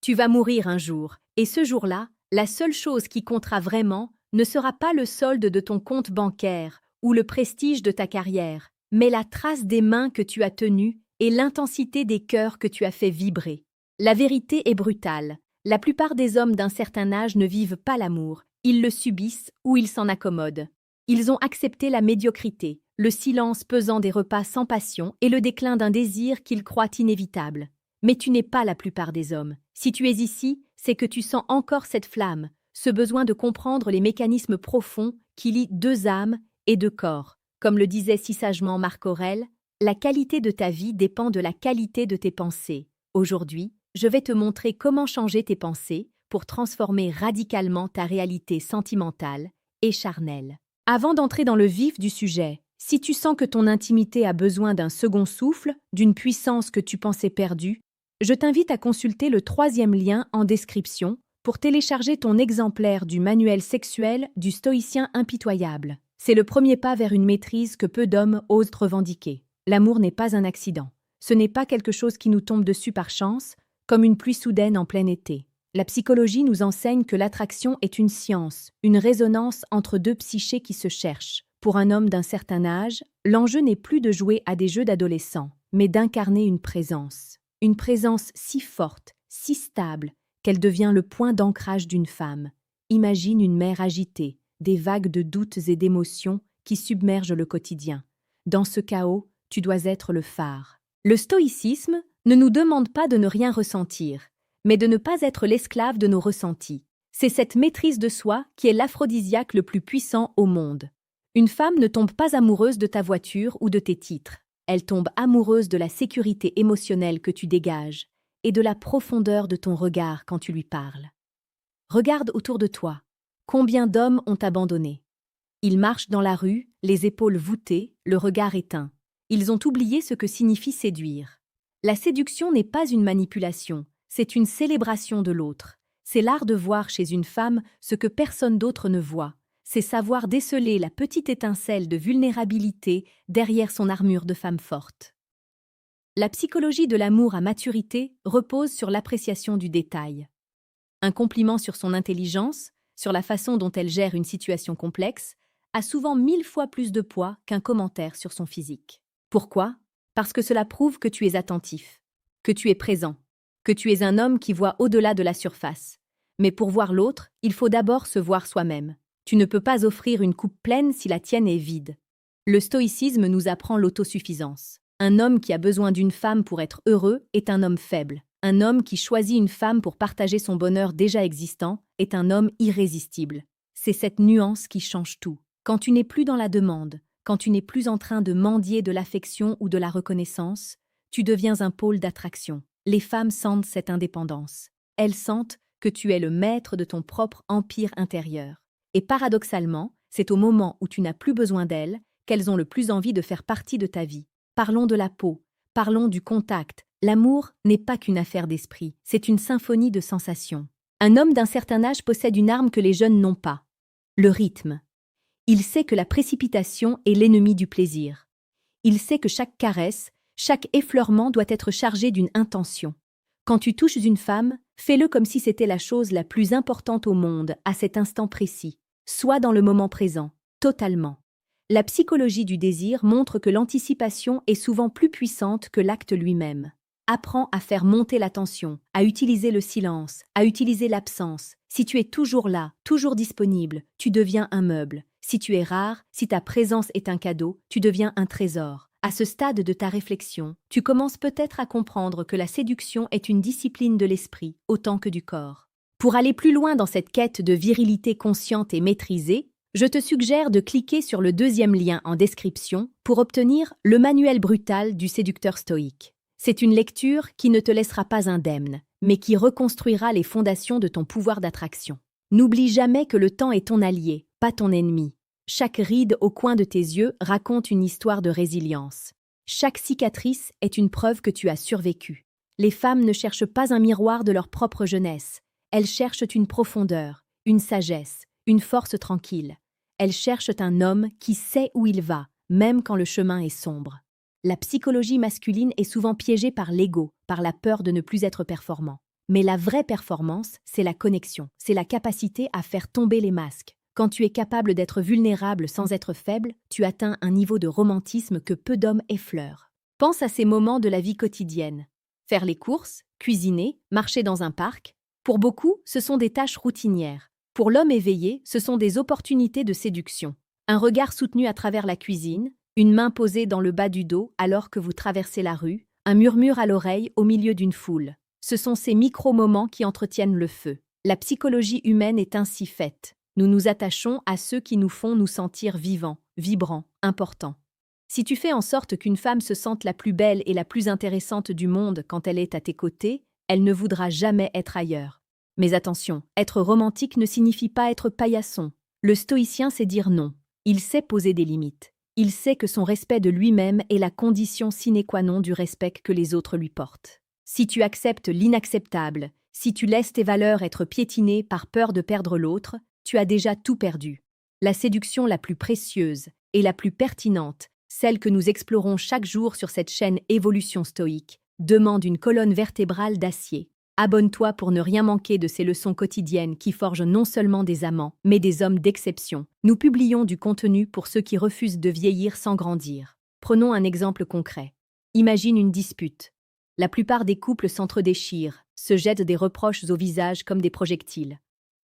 Tu vas mourir un jour, et ce jour-là, la seule chose qui comptera vraiment ne sera pas le solde de ton compte bancaire ou le prestige de ta carrière, mais la trace des mains que tu as tenues et l'intensité des cœurs que tu as fait vibrer. La vérité est brutale. La plupart des hommes d'un certain âge ne vivent pas l'amour, ils le subissent ou ils s'en accommodent. Ils ont accepté la médiocrité, le silence pesant des repas sans passion et le déclin d'un désir qu'ils croient inévitable. Mais tu n'es pas la plupart des hommes. Si tu es ici, c'est que tu sens encore cette flamme, ce besoin de comprendre les mécanismes profonds qui lient deux âmes et deux corps. Comme le disait si sagement Marc Aurèle, la qualité de ta vie dépend de la qualité de tes pensées. Aujourd'hui, je vais te montrer comment changer tes pensées pour transformer radicalement ta réalité sentimentale et charnelle. Avant d'entrer dans le vif du sujet, si tu sens que ton intimité a besoin d'un second souffle, d'une puissance que tu pensais perdue, je t'invite à consulter le 3e lien en description pour télécharger ton exemplaire du manuel sexuel du stoïcien impitoyable. C'est le premier pas vers une maîtrise que peu d'hommes osent revendiquer. L'amour n'est pas un accident. Ce n'est pas quelque chose qui nous tombe dessus par chance, comme une pluie soudaine en plein été. La psychologie nous enseigne que l'attraction est une science, une résonance entre deux psychés qui se cherchent. Pour un homme d'un certain âge, l'enjeu n'est plus de jouer à des jeux d'adolescents, mais d'incarner une présence. Une présence si forte, si stable, qu'elle devient le point d'ancrage d'une femme. Imagine une mer agitée, des vagues de doutes et d'émotions qui submergent le quotidien. Dans ce chaos, tu dois être le phare. Le stoïcisme ne nous demande pas de ne rien ressentir, mais de ne pas être l'esclave de nos ressentis. C'est cette maîtrise de soi qui est l'aphrodisiaque le plus puissant au monde. Une femme ne tombe pas amoureuse de ta voiture ou de tes titres. Elle tombe amoureuse de la sécurité émotionnelle que tu dégages et de la profondeur de ton regard quand tu lui parles. Regarde autour de toi. Combien d'hommes ont abandonné? Ils marchent dans la rue, les épaules voûtées, le regard éteint. Ils ont oublié ce que signifie séduire. La séduction n'est pas une manipulation, c'est une célébration de l'autre. C'est l'art de voir chez une femme ce que personne d'autre ne voit. C'est savoir déceler la petite étincelle de vulnérabilité derrière son armure de femme forte. La psychologie de l'amour à maturité repose sur l'appréciation du détail. Un compliment sur son intelligence, sur la façon dont elle gère une situation complexe, a souvent 1000 fois plus de poids qu'un commentaire sur son physique. Pourquoi? Parce que cela prouve que tu es attentif, que tu es présent, que tu es un homme qui voit au-delà de la surface. Mais pour voir l'autre, il faut d'abord se voir soi-même. Tu ne peux pas offrir une coupe pleine si la tienne est vide. Le stoïcisme nous apprend l'autosuffisance. Un homme qui a besoin d'une femme pour être heureux est un homme faible. Un homme qui choisit une femme pour partager son bonheur déjà existant est un homme irrésistible. C'est cette nuance qui change tout. Quand tu n'es plus dans la demande, quand tu n'es plus en train de mendier de l'affection ou de la reconnaissance, tu deviens un pôle d'attraction. Les femmes sentent cette indépendance. Elles sentent que tu es le maître de ton propre empire intérieur. Et paradoxalement, c'est au moment où tu n'as plus besoin d'elles qu'elles ont le plus envie de faire partie de ta vie. Parlons de la peau, parlons du contact. L'amour n'est pas qu'une affaire d'esprit, c'est une symphonie de sensations. Un homme d'un certain âge possède une arme que les jeunes n'ont pas. Le rythme. Il sait que la précipitation est l'ennemi du plaisir. Il sait que chaque caresse, chaque effleurement doit être chargé d'une intention. Quand tu touches une femme, fais-le comme si c'était la chose la plus importante au monde à cet instant précis. Sois dans le moment présent, totalement. La psychologie du désir montre que l'anticipation est souvent plus puissante que l'acte lui-même. Apprends à faire monter la tension, à utiliser le silence, à utiliser l'absence. Si tu es toujours là, toujours disponible, tu deviens un meuble. Si tu es rare, si ta présence est un cadeau, tu deviens un trésor. À ce stade de ta réflexion, tu commences peut-être à comprendre que la séduction est une discipline de l'esprit autant que du corps. Pour aller plus loin dans cette quête de virilité consciente et maîtrisée, je te suggère de cliquer sur le 2e lien en description pour obtenir le manuel brutal du séducteur stoïque. C'est une lecture qui ne te laissera pas indemne, mais qui reconstruira les fondations de ton pouvoir d'attraction. N'oublie jamais que le temps est ton allié, pas ton ennemi. Chaque ride au coin de tes yeux raconte une histoire de résilience. Chaque cicatrice est une preuve que tu as survécu. Les femmes ne cherchent pas un miroir de leur propre jeunesse. Elles cherchent une profondeur, une sagesse, une force tranquille. Elles cherchent un homme qui sait où il va, même quand le chemin est sombre. La psychologie masculine est souvent piégée par l'ego, par la peur de ne plus être performant. Mais la vraie performance, c'est la connexion, c'est la capacité à faire tomber les masques. Quand tu es capable d'être vulnérable sans être faible, tu atteins un niveau de romantisme que peu d'hommes effleurent. Pense à ces moments de la vie quotidienne. Faire les courses, cuisiner, marcher dans un parc. Pour beaucoup, ce sont des tâches routinières. Pour l'homme éveillé, ce sont des opportunités de séduction. Un regard soutenu à travers la cuisine, une main posée dans le bas du dos alors que vous traversez la rue, un murmure à l'oreille au milieu d'une foule. Ce sont ces micro-moments qui entretiennent le feu. La psychologie humaine est ainsi faite. Nous nous attachons à ceux qui nous font nous sentir vivants, vibrants, importants. Si tu fais en sorte qu'une femme se sente la plus belle et la plus intéressante du monde quand elle est à tes côtés, elle ne voudra jamais être ailleurs. Mais attention, être romantique ne signifie pas être paillasson. Le stoïcien sait dire non. Il sait poser des limites. Il sait que son respect de lui-même est la condition sine qua non du respect que les autres lui portent. Si tu acceptes l'inacceptable, si tu laisses tes valeurs être piétinées par peur de perdre l'autre, tu as déjà tout perdu. La séduction la plus précieuse et la plus pertinente, celle que nous explorons chaque jour sur cette chaîne Évolution Stoïque, demande une colonne vertébrale d'acier. Abonne-toi pour ne rien manquer de ces leçons quotidiennes qui forgent non seulement des amants, mais des hommes d'exception. Nous publions du contenu pour ceux qui refusent de vieillir sans grandir. Prenons un exemple concret. Imagine une dispute. La plupart des couples s'entre-déchirent, se jettent des reproches au visage comme des projectiles.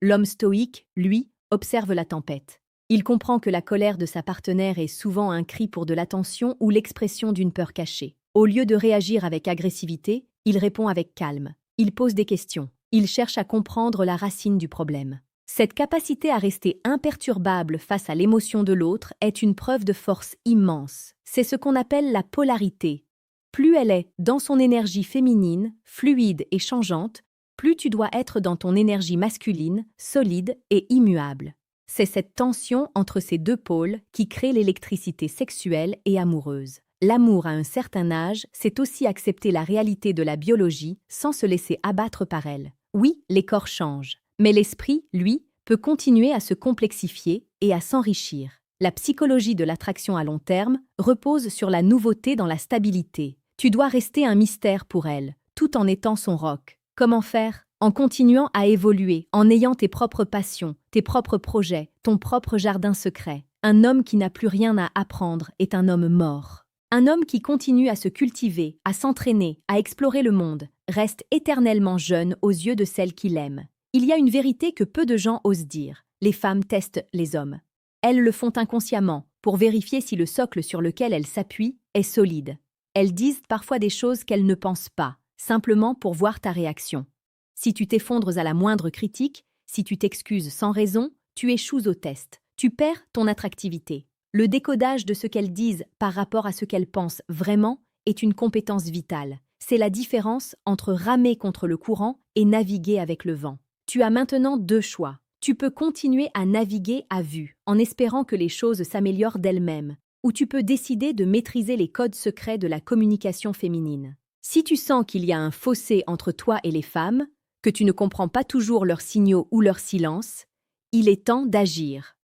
L'homme stoïque, lui, observe la tempête. Il comprend que la colère de sa partenaire est souvent un cri pour de l'attention ou l'expression d'une peur cachée. Au lieu de réagir avec agressivité, il répond avec calme. Il pose des questions. Il cherche à comprendre la racine du problème. Cette capacité à rester imperturbable face à l'émotion de l'autre est une preuve de force immense. C'est ce qu'on appelle la polarité. Plus elle est dans son énergie féminine, fluide et changeante, plus tu dois être dans ton énergie masculine, solide et immuable. C'est cette tension entre ces deux pôles qui crée l'électricité sexuelle et amoureuse. L'amour à un certain âge, c'est aussi accepter la réalité de la biologie sans se laisser abattre par elle. Oui, les corps changent, mais l'esprit, lui, peut continuer à se complexifier et à s'enrichir. La psychologie de l'attraction à long terme repose sur la nouveauté dans la stabilité. Tu dois rester un mystère pour elle, tout en étant son roc. Comment faire? En continuant à évoluer, en ayant tes propres passions, tes propres projets, ton propre jardin secret. Un homme qui n'a plus rien à apprendre est un homme mort. Un homme qui continue à se cultiver, à s'entraîner, à explorer le monde, reste éternellement jeune aux yeux de celle qu'il aime. Il y a une vérité que peu de gens osent dire. Les femmes testent les hommes. Elles le font inconsciemment, pour vérifier si le socle sur lequel elles s'appuient est solide. Elles disent parfois des choses qu'elles ne pensent pas, simplement pour voir ta réaction. Si tu t'effondres à la moindre critique, si tu t'excuses sans raison, tu échoues au test. Tu perds ton attractivité. Le décodage de ce qu'elles disent par rapport à ce qu'elles pensent vraiment est une compétence vitale. C'est la différence entre ramer contre le courant et naviguer avec le vent. Tu as maintenant deux choix. Tu peux continuer à naviguer à vue, en espérant que les choses s'améliorent d'elles-mêmes, ou tu peux décider de maîtriser les codes secrets de la communication féminine. Si tu sens qu'il y a un fossé entre toi et les femmes, que tu ne comprends pas toujours leurs signaux ou leurs silences, il est temps d'agir.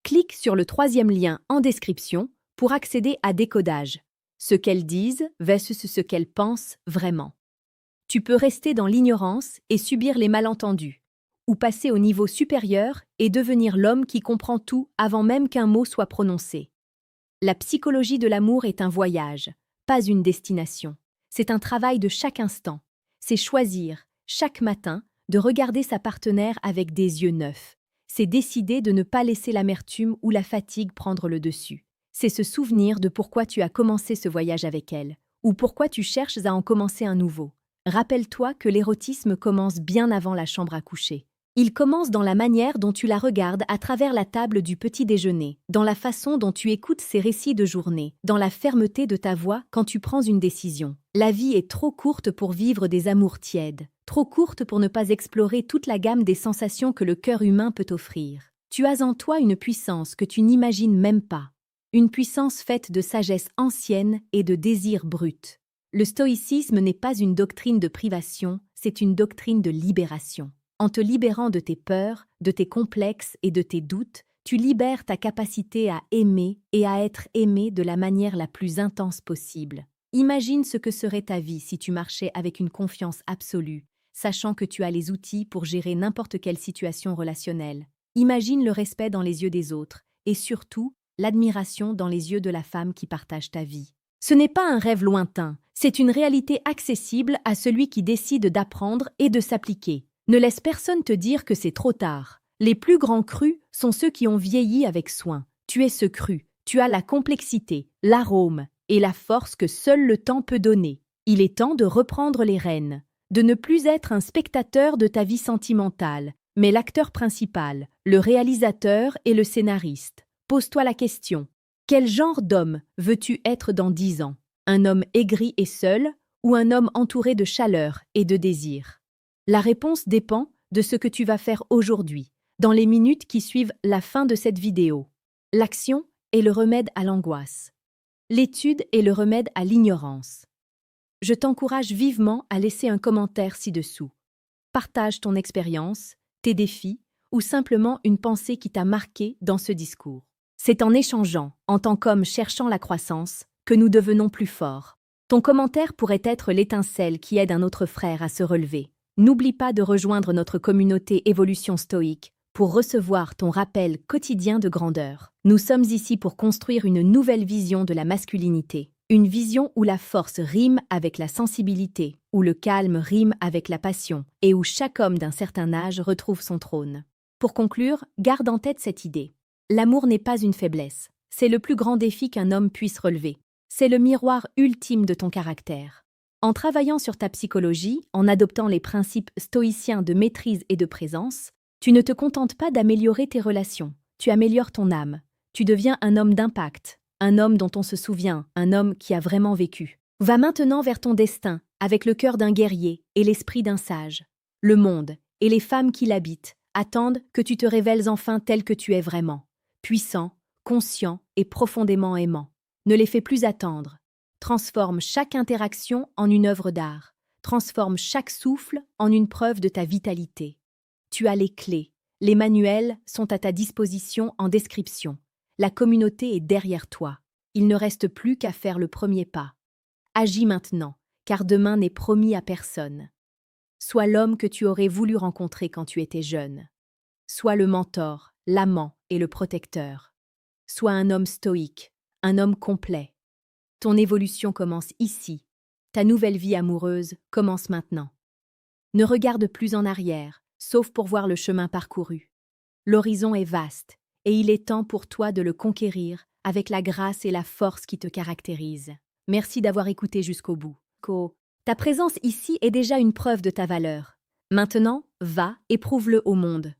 Clique sur le troisième lien en description pour accéder à Décodage, ce qu'elles disent versus ce qu'elles pensent vraiment. Tu peux rester dans l'ignorance et subir les malentendus, ou passer au niveau supérieur et devenir l'homme qui comprend tout avant même qu'un mot soit prononcé. La psychologie de l'amour est un voyage, pas une destination. C'est un travail de chaque instant. C'est choisir, chaque matin, de regarder sa partenaire avec des yeux neufs. C'est décider de ne pas laisser l'amertume ou la fatigue prendre le dessus. C'est se souvenir de pourquoi tu as commencé ce voyage avec elle, ou pourquoi tu cherches à en commencer un nouveau. Rappelle-toi que l'érotisme commence bien avant la chambre à coucher. Il commence dans la manière dont tu la regardes à travers la table du petit déjeuner, dans la façon dont tu écoutes ses récits de journée, dans la fermeté de ta voix quand tu prends une décision. La vie est trop courte pour vivre des amours tièdes, trop courte pour ne pas explorer toute la gamme des sensations que le cœur humain peut offrir. Tu as en toi une puissance que tu n'imagines même pas, une puissance faite de sagesse ancienne et de désir brut. Le stoïcisme n'est pas une doctrine de privation, c'est une doctrine de libération. En te libérant de tes peurs, de tes complexes et de tes doutes, tu libères ta capacité à aimer et à être aimé de la manière la plus intense possible. Imagine ce que serait ta vie si tu marchais avec une confiance absolue, sachant que tu as les outils pour gérer n'importe quelle situation relationnelle. Imagine le respect dans les yeux des autres, et surtout, l'admiration dans les yeux de la femme qui partage ta vie. Ce n'est pas un rêve lointain, c'est une réalité accessible à celui qui décide d'apprendre et de s'appliquer. Ne laisse personne te dire que c'est trop tard. Les plus grands crus sont ceux qui ont vieilli avec soin. Tu es ce cru, tu as la complexité, l'arôme et la force que seul le temps peut donner. Il est temps de reprendre les rênes, de ne plus être un spectateur de ta vie sentimentale, mais l'acteur principal, le réalisateur et le scénariste. Pose-toi la question. Quel genre d'homme veux-tu être dans 10 ans? Un homme aigri et seul ou un homme entouré de chaleur et de désir? La réponse dépend de ce que tu vas faire aujourd'hui, dans les minutes qui suivent la fin de cette vidéo. L'action est le remède à l'angoisse. L'étude est le remède à l'ignorance. Je t'encourage vivement à laisser un commentaire ci-dessous. Partage ton expérience, tes défis ou simplement une pensée qui t'a marqué dans ce discours. C'est en échangeant, en tant qu'homme cherchant la croissance, que nous devenons plus forts. Ton commentaire pourrait être l'étincelle qui aide un autre frère à se relever. N'oublie pas de rejoindre notre communauté Évolution Stoïque pour recevoir ton rappel quotidien de grandeur. Nous sommes ici pour construire une nouvelle vision de la masculinité. Une vision où la force rime avec la sensibilité, où le calme rime avec la passion, et où chaque homme d'un certain âge retrouve son trône. Pour conclure, garde en tête cette idée. L'amour n'est pas une faiblesse, c'est le plus grand défi qu'un homme puisse relever. C'est le miroir ultime de ton caractère. En travaillant sur ta psychologie, en adoptant les principes stoïciens de maîtrise et de présence, tu ne te contentes pas d'améliorer tes relations, tu améliores ton âme. Tu deviens un homme d'impact, un homme dont on se souvient, un homme qui a vraiment vécu. Va maintenant vers ton destin, avec le cœur d'un guerrier et l'esprit d'un sage. Le monde et les femmes qui l'habitent attendent que tu te révèles enfin tel que tu es vraiment, puissant, conscient et profondément aimant. Ne les fais plus attendre. Transforme chaque interaction en une œuvre d'art. Transforme chaque souffle en une preuve de ta vitalité. Tu as les clés. Les manuels sont à ta disposition en description. La communauté est derrière toi. Il ne reste plus qu'à faire le premier pas. Agis maintenant, car demain n'est promis à personne. Sois l'homme que tu aurais voulu rencontrer quand tu étais jeune. Sois le mentor, l'amant et le protecteur. Sois un homme stoïque, un homme complet. Ton évolution commence ici. Ta nouvelle vie amoureuse commence maintenant. Ne regarde plus en arrière, sauf pour voir le chemin parcouru. L'horizon est vaste, et il est temps pour toi de le conquérir avec la grâce et la force qui te caractérisent. Merci d'avoir écouté jusqu'au bout. Ta présence ici est déjà une preuve de ta valeur. Maintenant, va et prouve-le au monde.